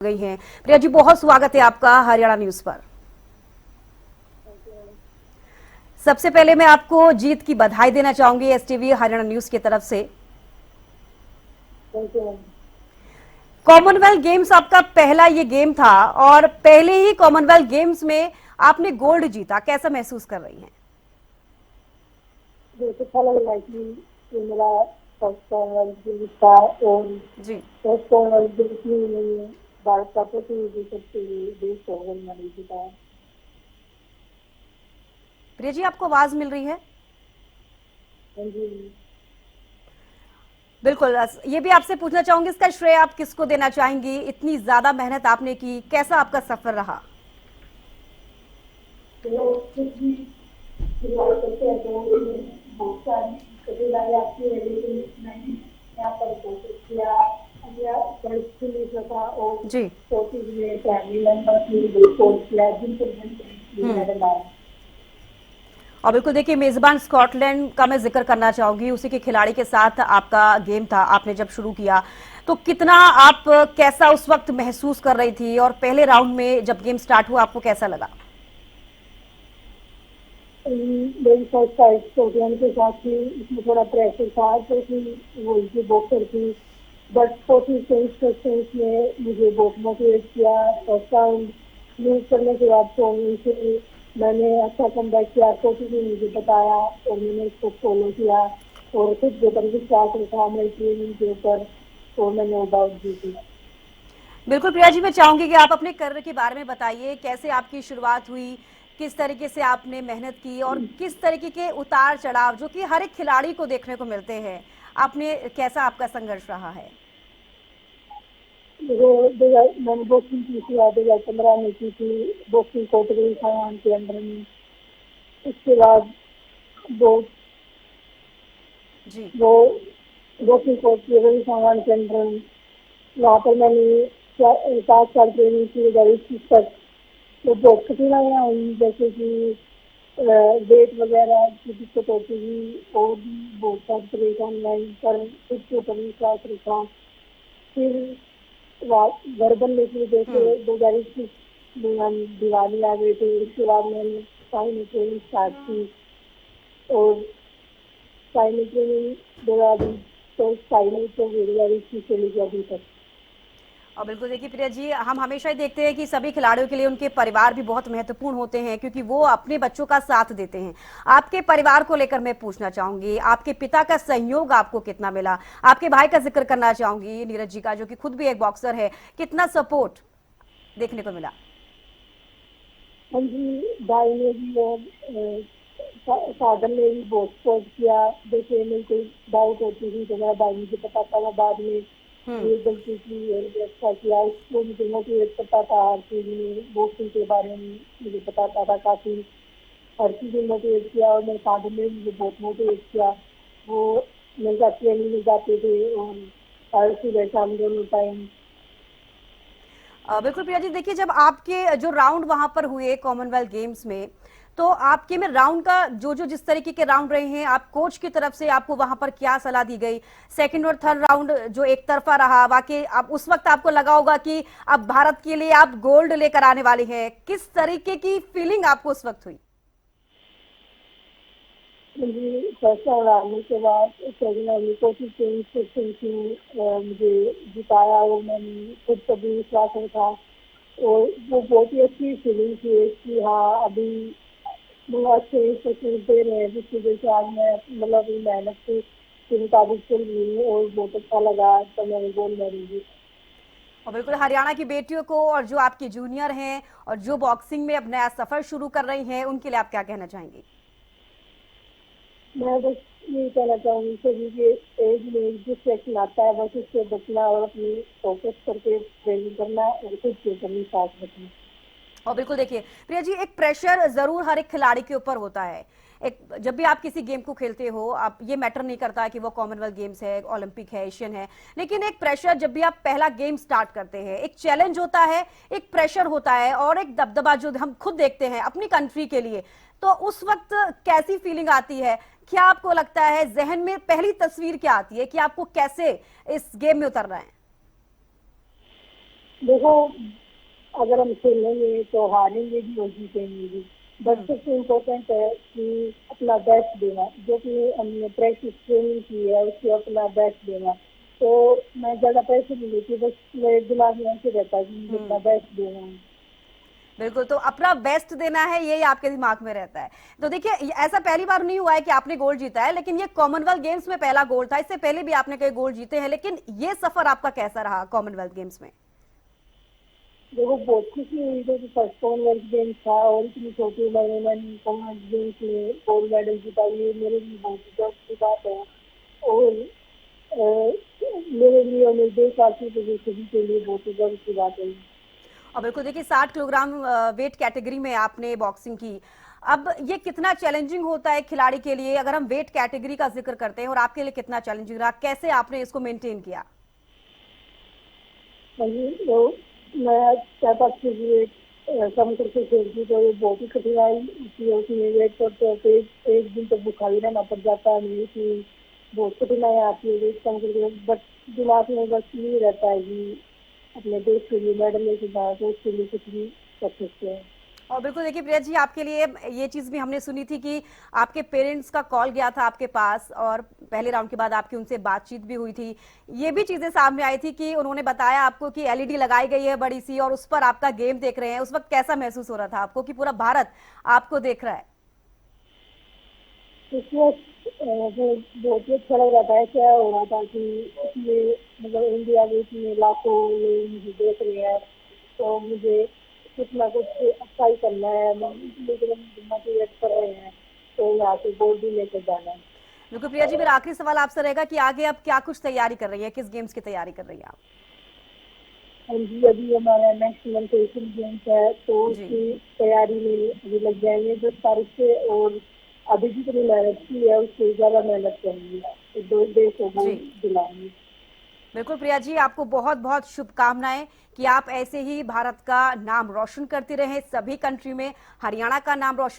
गई हैं। प्रिया जी, बहुत स्वागत है आपका हरियाणा न्यूज पर। सबसे पहले मैं आपको जीत की बधाई देना चाहूंगी एसटीवी हरियाणा न्यूज की तरफ से। कॉमनवेल्थ गेम्स आपका पहला ये गेम था और पहले ही कॉमनवेल्थ गेम्स में आपने गोल्ड जीता, कैसा महसूस कर रही हैं? बहुत अच्छा लग रहा है कि मेरा फर्स्ट कॉमनवेल्थ गेम्स था और जी, फर्स्ट कॉमनवेल्थ गेम्स में मैंने भारत का प्रतिनिधित्व करते हुए देश को गोल्ड मेडल जीता। प्रिया जी, आपको आवाज मिल रही है? हाँ जी। बिल्कुल। ये भी आपसे पूछना चाहूंगी, इसका श्रेय आप किसको देना चाहेंगी? इतनी ज्यादा मेहनत आपने की, कैसा आपका सफर रहा? तो कुछ भी शुरुआत करते हैं तो बहुत सारी कठिनाई आती है, लेकिन मैंने यहाँ पर कोशिश किया, पढ़ नहीं सका और जी। कोशिश में फैमिली मेंबर की कोच किया जिनको मेडल आया। और बिल्कुल देखिए, मेजबान स्कॉटलैंड का मैं जिक्र करना चाहूंगी, उसी के खिलाड़ी के साथ आपका गेम था। आपने जब शुरू किया तो कितना आप कैसा उस वक्त महसूस कर रही थी, और पहले राउंड में जब गेम स्टार्ट हुआ आपको कैसा लगा? मेरी फर्स्ट फाइट स्कॉटलैंड के साथ थी, इसमें थोड़ा प्रेशर था क्योंकि वो इनकी बॉक्सर थी, बट कोचिंग में मुझे बहुत मोटिवेट किया। फर्स्ट राउंड लूज करने के बाद तो उनसे मैंने अच्छा कमबैक किया, कोचिंग ने मुझे बताया और मैंने इसको फॉलो किया और खुद के ऊपर विश्वास रखा मेरी ट्रेनिंग के ऊपर, तो मैंने वो बाउट जीती। बिल्कुल प्रिया जी, मैं चाहूंगी कि आप अपने करियर के बारे में बताइए, कैसे आपकी शुरुआत हुई, किस तरीके से आपने मेहनत की और किस तरीके के उतार चढ़ाव जो कि हर एक खिलाड़ी को देखने को मिलते हैं, आपने कैसा आपका संघर्ष रहा है? मैंने बॉक्सिंग की थी 2015 में की थी, बॉक्सिंग कोर्ट गई सामान के अंदर में। उसके बाद वो जी। वो बॉक्सिंग कोर्ट की गई सामान के अंदर में, वहाँ पर मैंने 7 साल ट्रेनिंग की, 21 तक। तो बहुत कठिनाइयाँ हुई, जैसे कि वेट वगैरह की दिक्कत होती थी और भी बहुत सारी परेशानी आई, पर खुद के ऊपर विश्वास रखा। फिर घर बनने की वजह से 2021 में हम दिवाली आ गए थे। उसके बाद मैंने फाइनल ट्रेनिंग स्टार्ट की और फाइनल ट्रेनिंग 2020 तो फाइनल तो 2021 से लेकर अभी तक। और बिल्कुल देखिए प्रिया जी, हम हमेशा ही देखते हैं कि सभी खिलाड़ियों के लिए उनके परिवार भी बहुत महत्वपूर्ण होते हैं, क्योंकि वो अपने बच्चों का साथ देते हैं। आपके परिवार को लेकर मैं पूछना चाहूंगी, आपके पिता का सहयोग आपको कितना मिला? आपके भाई का जिक्र करना चाहूंगी, नीरज जी का, जो कि खुद भी एक बॉक्सर है, कितना सपोर्ट देखने को मिला? हाँ जी, भाई ने भी और साधन ने भी बहुत सपोर्ट किया। जैसे मेरे कोई डाउट होती थी तो मेरा भाई मुझे बताता था बाद में, ये गलती की और ये अच्छा किया, उसको मुझे मोटिवेट करता था हर चीज में, बॉक्सिंग के बारे में मुझे बताता था काफी, हर चीज में मोटिवेट किया। और मेरे फादर ने मुझे बहुत मोटिवेट किया, वो मेरे साथ ट्रेनिंग में जाते थे और हर सुबह शाम दोनों टाइम। बिल्कुल प्रिया जी, देखिए जब आपके जो राउंड वहां पर हुए कॉमनवेल्थ गेम्स में, तो आपके में राउंड का जो जो जिस तरीके के राउंड रहे हैं, आप कोच की तरफ से आपको वहां पर क्या सलाह दी गई? सेकंड और थर्ड राउंड जो एक तरफा रहा, वाकई आप उस वक्त आपको लगा होगा कि अब भारत के लिए आप गोल्ड लेकर आने वाले हैं, किस तरीके की फीलिंग आपको उस वक्त हुई? मुझे फर्स्ट राउंड आने के बाद सेकंड राउंड में कोशिश की, मुझे जिताया और मैंने खुद पर भी विश्वास रखा और वो बहुत ही अच्छी फीलिंग थी कि हाँ अभी बहुत अच्छे इंस्ट्रक्शन दे रहे हैं, जिसकी वजह से आज मैं मतलब मेहनत के मुताबिक चल रही हूँ और बहुत अच्छा लगा तो मैंने गोल्ड मेडल जीता। और बिल्कुल हरियाणा की बेटियों को और जो आपकी जूनियर हैं और जो बॉक्सिंग में अब नया सफर शुरू कर रही हैं, उनके लिए आप क्या कहना चाहेंगी? मैं बस यही कहना चाहूंगी सभी के एज में डिस्ट्रैक्शन आता है, बस उससे बचना और अपनी फोकस करके ट्रेनिंग करना और खुद के ऊपर विश्वास रखना। और बिल्कुल देखिए प्रिया जी, एक प्रेशर जरूर हर एक खिलाड़ी के ऊपर होता है। एक जब भी आप किसी गेम को खेलते हो, आप ये मैटर नहीं करता कि वो कॉमनवेल्थ गेम्स है, ओलंपिक है, एशियन है, लेकिन एक प्रेशर जब भी आप पहला गेम स्टार्ट करते हैं, एक चैलेंज होता है, एक प्रेशर होता है और एक दबदबा जो हम खुद देखते हैं अपनी कंट्री के लिए। तो उस वक्त कैसी फीलिंग आती है? क्या आपको लगता है, जहन में पहली तस्वीर क्या आती है कि आपको कैसे इस गेम में उतरना है? देखो, अगर हम खेलेंगे तो हारेंगे भी और जीतेंगे भी, बट सबसे इम्पोर्टेंट है कि अपना बेस्ट देना। जो कि हमने प्रैक्टिस ट्रेनिंग की है उसको अपना बेस्ट देना। तो मैं ज़्यादा पैसे नहीं लेती, बस मेरे दिमाग में ऐसे रहता है कि मुझे अपना बेस्ट देना है। बिल्कुल, तो अपना बेस्ट देना है ये आपके दिमाग में रहता है। तो देखिए ऐसा पहली बार नहीं हुआ है कि आपने गोल्ड जीता है, लेकिन ये कॉमनवेल्थ गेम्स में पहला गोल्ड था। इससे पहले भी आपने कई गोल्ड जीते हैं, लेकिन ये सफर आपका कैसा रहा कॉमनवेल्थ गेम्स में? देखो, बहुत खुशी हुई थी कि फर्स्ट कॉमनवेल्थ गेम्स था और इतनी छोटी उम्र में मैंने कॉमनवेल्थ गेम्स में गोल्ड मेडल जीता, ये मेरे लिए बहुत गर्व की बात है। और मेरे लिए और मेरे देशवासियों के लिए, सभी के लिए बहुत ही गर्व की बात है। और बिल्कुल देखिए 60 किलोग्राम वेट कैटेगरी में आपने बॉक्सिंग की। अब ये कितना चैलेंजिंग होता है खिलाड़ी के लिए, अगर हम वेट कैटेगरी का जिक्र करते हैं, और आपके लिए कितना चैलेंजिंग रहा, कैसे आपने इसको मेंटेन किया? वही तो, मैं चाहता थी कि कम करके खेलती तो ये बहुत ही कठिनाई होती है उसमें। वेट करते हैं तो एक दिन तो भूखा ही रहना पड़ जाता है, नहीं कि बहुत कठिनाई आती है वेट कम करके। बट दिमाग में बस ये रहता है कि अपने देश के लिए मेडल लेके जाए, तो उसके लिए कुछ भी कर सकते हैं। और बिल्कुल देखिए प्रिया जी, आपके लिए ये चीज भी हमने सुनी थी कि आपके पेरेंट्स का कॉल गया था आपके पास, और पहले राउंड के बाद आपकी उनसे बातचीत भी हुई थी। ये भी चीजें सामने आई थी कि उन्होंने बताया आपको कि एलईडी लगाई गई है बड़ी सी और उस पर आपका गेम देख रहे हैं। उस वक्त कैसा महसूस हो रहा था आपको कि पूरा भारत आपको देख रहा है? इसमें मुझे बहुत ही अच्छा लग रहा था। क्या हो रहा था कि इसमें मतलब इंडिया में इतने लाखों लोग मुझे देख रहे हैं, तो मुझे कुछ ना कुछ अच्छा ही करना है। लेकिन मोटिवेट कर रहे हैं, तो यहाँ से गोल्ड भी लेकर जाना है। बिल्कुल प्रिया जी, मेरा आखिरी सवाल आपसे रहेगा कि आगे अब क्या कुछ तैयारी कर रही है, किस गेम्स की तैयारी कर रही है आप? और जी, अभी हमारा नेक्स्ट मंथ एशियन गेम्स है, तो जी उसकी तैयारी में अभी लग जाएंगे 10 तारीख से। और अभी जितनी मेहनत की है उससे ज़्यादा मेहनत करेंगे, तो दो देशों को जी दिलाएंगे। बिल्कुल प्रिया जी, आपको बहुत बहुत शुभकामनाएं कि आप ऐसे ही भारत का नाम रोशन करती रहें सभी कंट्री में, हरियाणा का नाम रोशन